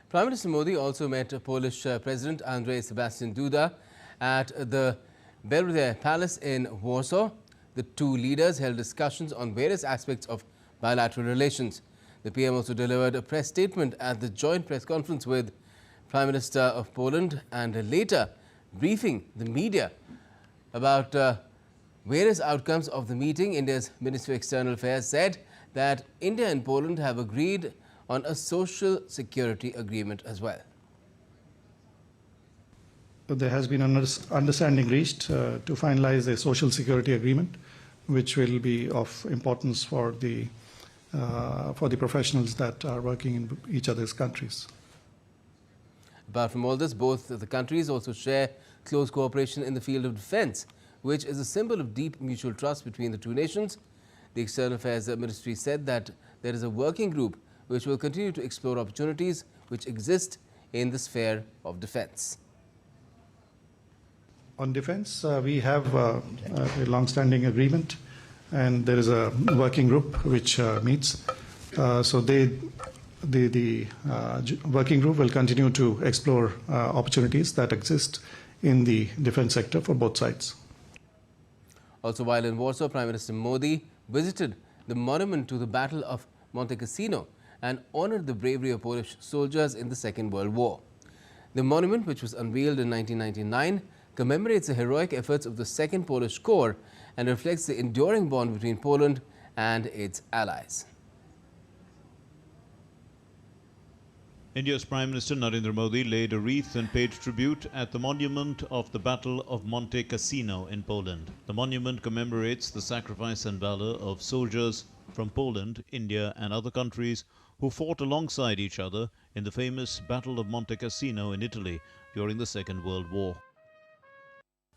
Prime Minister Modi also met Polish President Andrzej Sebastian Duda at the Belvedere Palace in Warsaw. The two leaders held discussions on various aspects of bilateral relations. The PM also delivered a press statement at the joint press conference with Prime Minister of Poland and later briefing the media about various outcomes of the meeting. India's Ministry of External Affairs said that India and Poland have agreed on a social security agreement as well. There has been an understanding reached to finalize a social security agreement, which will be of importance for the professionals that are working in each other's countries. Apart from all this, both the countries also share close cooperation in the field of defense, which is a symbol of deep mutual trust between the two nations. The External Affairs Ministry said that there is a working group which will continue to explore opportunities which exist in the sphere of defense. On defense, we have a long-standing agreement, and there is a working group which meets. So the working group will continue to explore opportunities that exist in the defense sector for both sides. Also, while in Warsaw, Prime Minister Modi visited the monument to the Battle of Monte Cassino and honored the bravery of Polish soldiers in the Second World War. The monument, which was unveiled in 1999, commemorates the heroic efforts of the Second Polish Corps and reflects the enduring bond between Poland and its allies. India's Prime Minister Narendra Modi laid a wreath and paid tribute at the monument of the Battle of Monte Cassino in Poland. The monument commemorates the sacrifice and valor of soldiers from Poland, India and other countries who fought alongside each other in the famous Battle of Monte Cassino in Italy during the Second World War.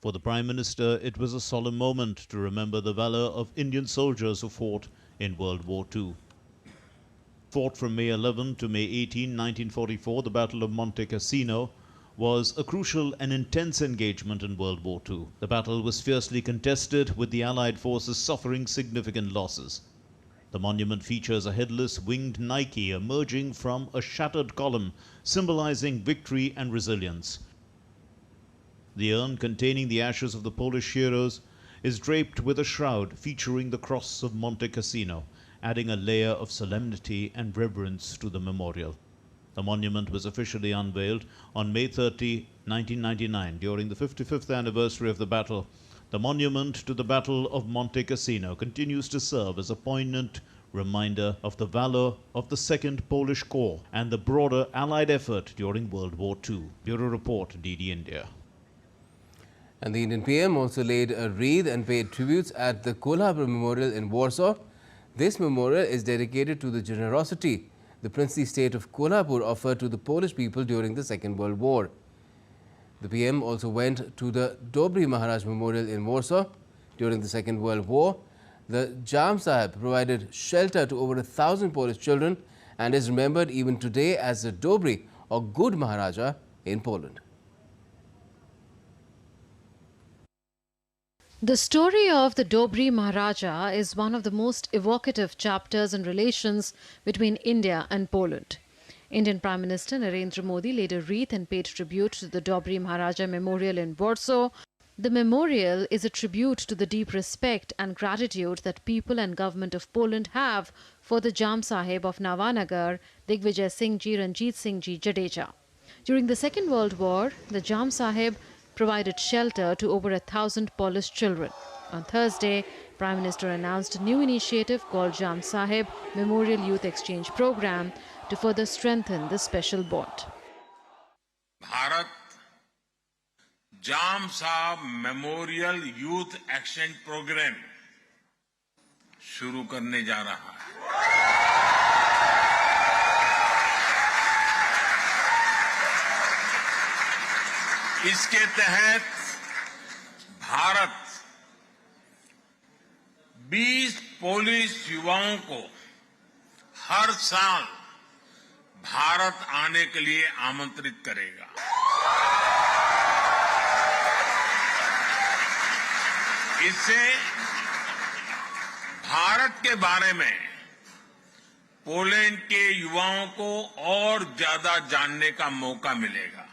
For the Prime Minister, it was a solemn moment to remember the valor of Indian soldiers who fought in World War II. Fought from May 11 to May 18, 1944, the Battle of Monte Cassino was a crucial and intense engagement in World War II. The battle was fiercely contested, with the Allied forces suffering significant losses. The monument features a headless winged Nike emerging from a shattered column, symbolizing victory and resilience. The urn containing the ashes of the Polish heroes is draped with a shroud featuring the cross of Monte Cassino, adding a layer of solemnity and reverence to the memorial. The monument was officially unveiled on May 30, 1999, during the 55th anniversary of the battle. The monument to the Battle of Monte Cassino continues to serve as a poignant reminder of the valor of the Second Polish Corps and the broader Allied effort during World War II. Bureau Report, Diri, India. And the Indian PM also laid a wreath and paid tributes at the Kolhapur Memorial in Warsaw. This memorial is dedicated to the generosity the princely state of Kolhapur offered to the Polish people during the Second World War. The PM also went to the WWII Maharaja Memorial in Warsaw. During the Second World War, the Jam Sahib provided shelter to over 1,000 Polish children and is remembered even today as the WWII or Good Maharaja in Poland. The story of the WWII Maharaja is one of the most evocative chapters in relations between India and Poland. Indian Prime Minister Narendra Modi laid a wreath and paid tribute to the WWII Maharaja Memorial in Warsaw. The memorial is a tribute to the deep respect and gratitude that people and government of Poland have for the Jam Sahib of Navanagar, Digvijay Singh Ji Ranjit Singh Ji Jadeja. During the Second World War, the Jam Sahib provided shelter to over 1,000 Polish children. On Thursday, Prime Minister announced a new initiative called Jam Sahib Memorial Youth Exchange Program to further strengthen this special bond. Bharat जाम साहब memorial youth exchange programme शुरू करने जा रहा है। इसके तहत Bharat 20 Polish युवाओं को हर साल भारत आने के लिए आमंत्रित करेगा। इससे भारत के बारे में पोलैंड के युवाओं को और ज्यादा जानने का मौका मिलेगा।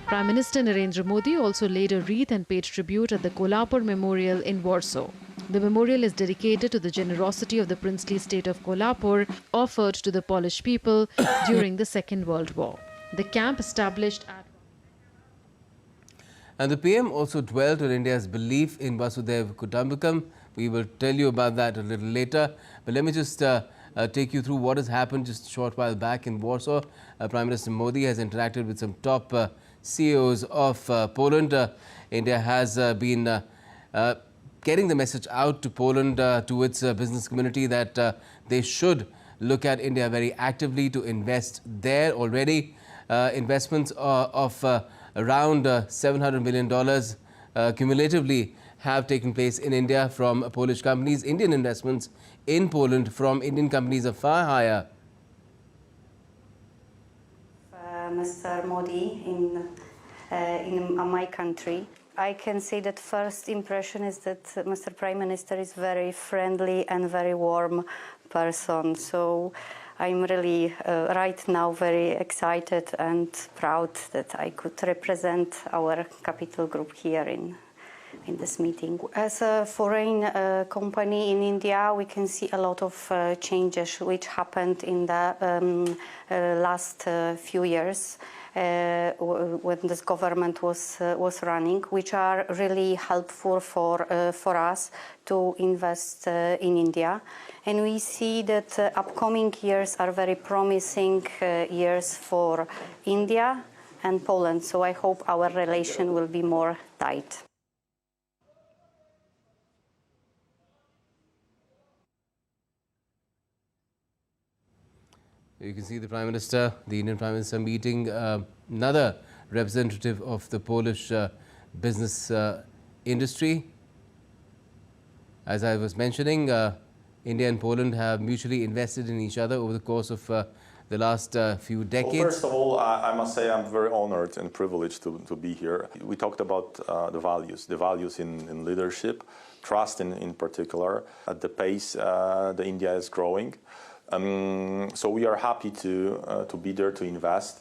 Prime Minister Narendra Modi also laid a wreath and paid tribute at the Kolhapur Memorial in Warsaw. The memorial is dedicated to the generosity of the princely state of Kolhapur offered to the Polish people during the Second World War. The camp established at... And the PM also dwelt on India's belief in Vasudhaiva Kutumbakam. We will tell you about that a little later. But let me just take you through what has happened just a short while back in Warsaw. Prime Minister Modi has interacted with some top CEOs of Poland. India has been getting the message out to Poland, to its business community, that they should look at India very actively to invest there already. Investments of around $700 million cumulatively have taken place in India from Polish companies. Indian investments in Poland from Indian companies are far higher. Mr. Modi in my country, I can say that first impression is that Mr. Prime Minister is very friendly and very warm person. So I'm really right now very excited and proud that I could represent our capital group here in this meeting. As a foreign company in India, we can see a lot of changes which happened in the last few years when this government was running, which are really helpful for us to invest in India. And we see that upcoming years are very promising years for India and Poland. So I hope our relation will be more tight. You can see the Prime Minister, the Indian Prime Minister, meeting another representative of the Polish business industry. As I was mentioning, India and Poland have mutually invested in each other over the course of the last few decades. Well, first of all, I must say I'm very honored and privileged to be here. We talked about the values in leadership, trust in particular, at the pace that India is growing. So we are happy to be there to invest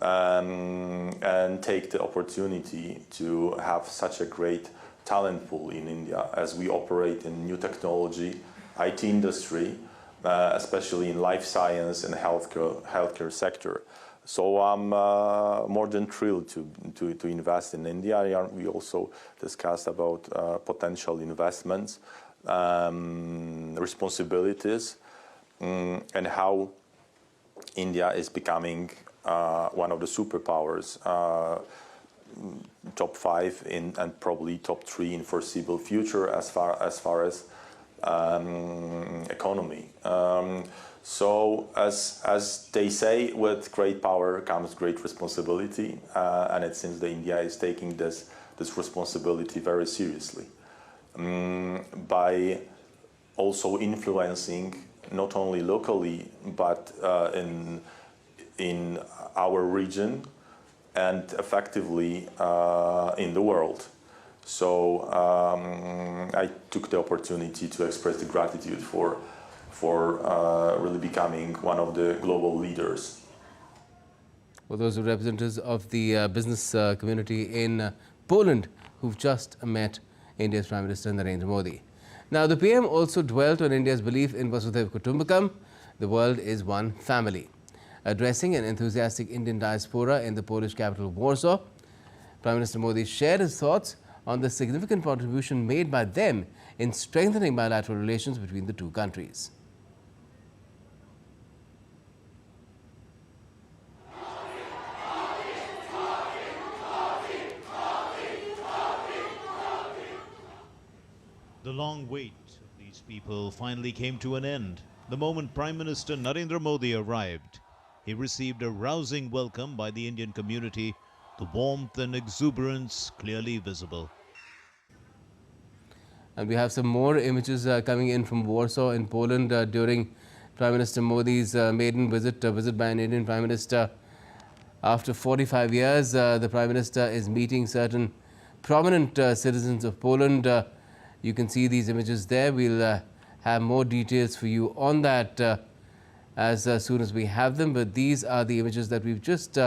and take the opportunity to have such a great talent pool in India as we operate in new technology, IT industry, especially in life science and healthcare sector. So I'm more than thrilled to invest in India. We also discussed about potential investments, responsibilities, and how India is becoming one of the superpowers, top 5 and probably top 3 in foreseeable future as far as economy. So as they say, with great power comes great responsibility, and it seems that India is taking this responsibility very seriously by also influencing not only locally but in our region and effectively in the world. So I took the opportunity to express the gratitude for really becoming one of the global leaders. Well, those are representatives of the business community in Poland who've just met India's Prime Minister Narendra Modi. Now, the PM also dwelt on India's belief in Vasudhaiva Kutumbakam, the world is one family. Addressing an enthusiastic Indian diaspora in the Polish capital Warsaw, Prime Minister Modi shared his thoughts on the significant contribution made by them in strengthening bilateral relations between the two countries. The long wait of these people finally came to an end. The moment Prime Minister Narendra Modi arrived, he received a rousing welcome by the Indian community, the warmth and exuberance clearly visible. And we have some more images coming in from Warsaw in Poland during Prime Minister Modi's maiden visit by an Indian Prime Minister. After 45 years, the Prime Minister is meeting certain prominent citizens of Poland You can see these images there. We'll have more details for you on that as soon as we have them. But these are the images that we've just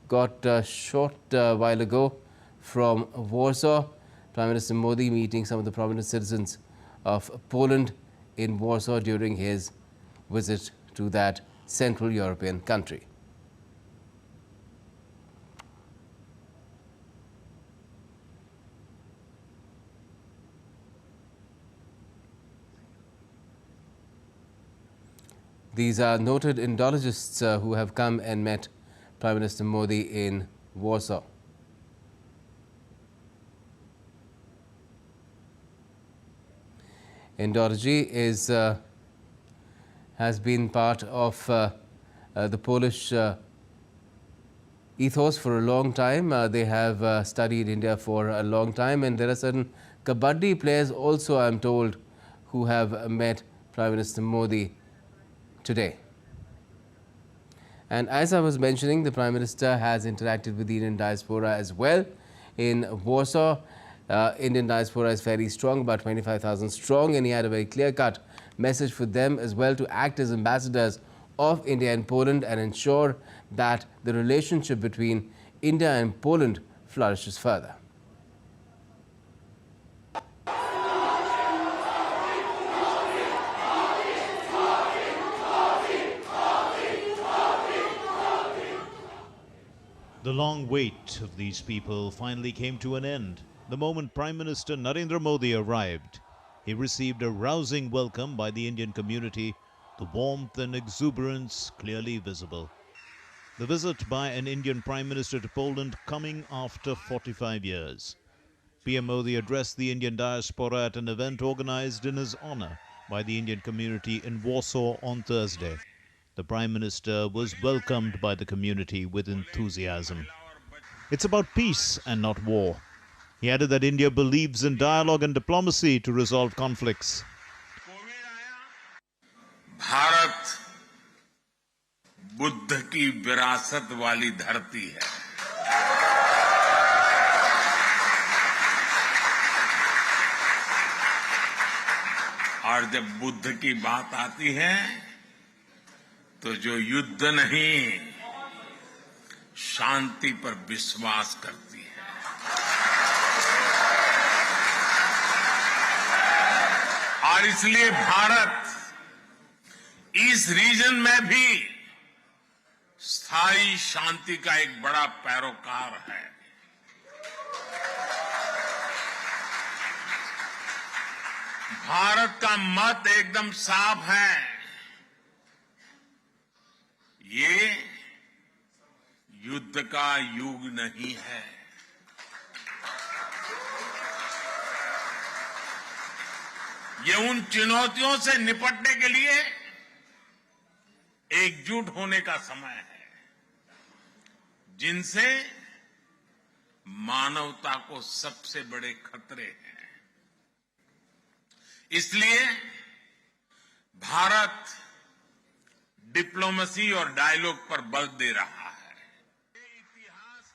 got a short while ago from Warsaw. Prime Minister Modi meeting some of the prominent citizens of Poland in Warsaw during his visit to that Central European country. These are noted Indologists who have come and met Prime Minister Modi in Warsaw. Indology has been part of the Polish ethos for a long time. They have studied India for a long time, and there are certain kabaddi players also, I'm told, who have met Prime Minister Modi today. And as I was mentioning, the Prime Minister has interacted with the Indian diaspora as well in Warsaw. Indian diaspora is very strong, about 25,000 strong, and he had a very clear-cut message for them as well to act as ambassadors of India and Poland and ensure that the relationship between India and Poland flourishes further. The long wait of these people finally came to an end the moment Prime Minister Narendra Modi arrived. He received a rousing welcome by the Indian community, the warmth and exuberance clearly visible. The visit by an Indian Prime Minister to Poland coming after 45 years. PM Modi addressed the Indian diaspora at an event organized in his honor by the Indian community in Warsaw on Thursday. The Prime Minister was welcomed by the community with enthusiasm. It's about peace and not war. He added that India believes in dialogue and diplomacy to resolve conflicts. Bharat Buddha की विरासत वाली धरती है। और जब बुद्ध की बात आती है तो जो युद्ध नहीं, शांति पर विश्वास करती है। और इसलिए भारत इस रीजन में भी स्थायी शांति का एक बड़ा पैरोकार है। भारत का मत एकदम साफ है, ये युद्ध का युग नहीं है। ये उन चुनौतियों से निपटने के लिए एकजुट होने का समय है, जिनसे मानवता को सबसे बड़े खतरे हैं। इसलिए भारत डिप्लोमेसी और डायलॉग पर बल दे रहा है।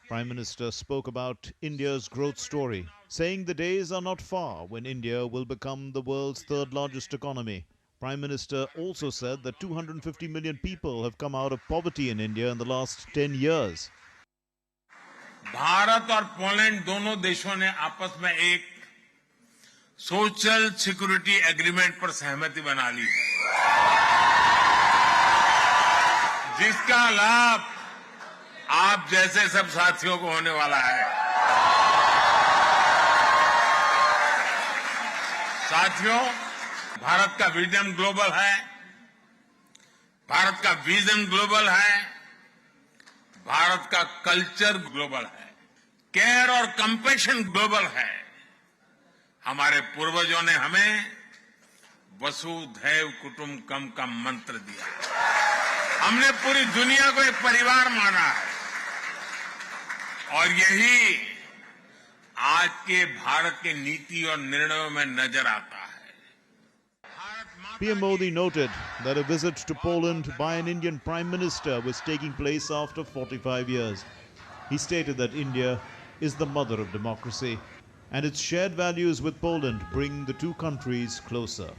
Prime Minister spoke about India's growth story, saying the days are not far when India will become the world's third largest economy. Prime Minister also said that 250 million people have come out of poverty in India in the last 10 years. Bharat और Poland दोनों देशों ने आपस में एक social security agreement पर सहमति बना ली है, जिसका लाभ आप जैसे सब साथियों को होने वाला है। साथियों, भारत का विजन ग्लोबल है, भारत का विजन ग्लोबल है, भारत का कल्चर ग्लोबल है, केयर और कंपैशन ग्लोबल है। हमारे पूर्वजों ने हमें वसुधैव कुटुंबकम का मंत्र दिया। हमने पूरी दुनिया को एक परिवार माना है और यही आज के भारत के नीति और निर्णयों में नजर आता है। PM Modi noted that a visit to Poland by an Indian Prime Minister was taking place after 45 years. He stated that India is the mother of democracy. and its shared values with Poland bring the two countries closer.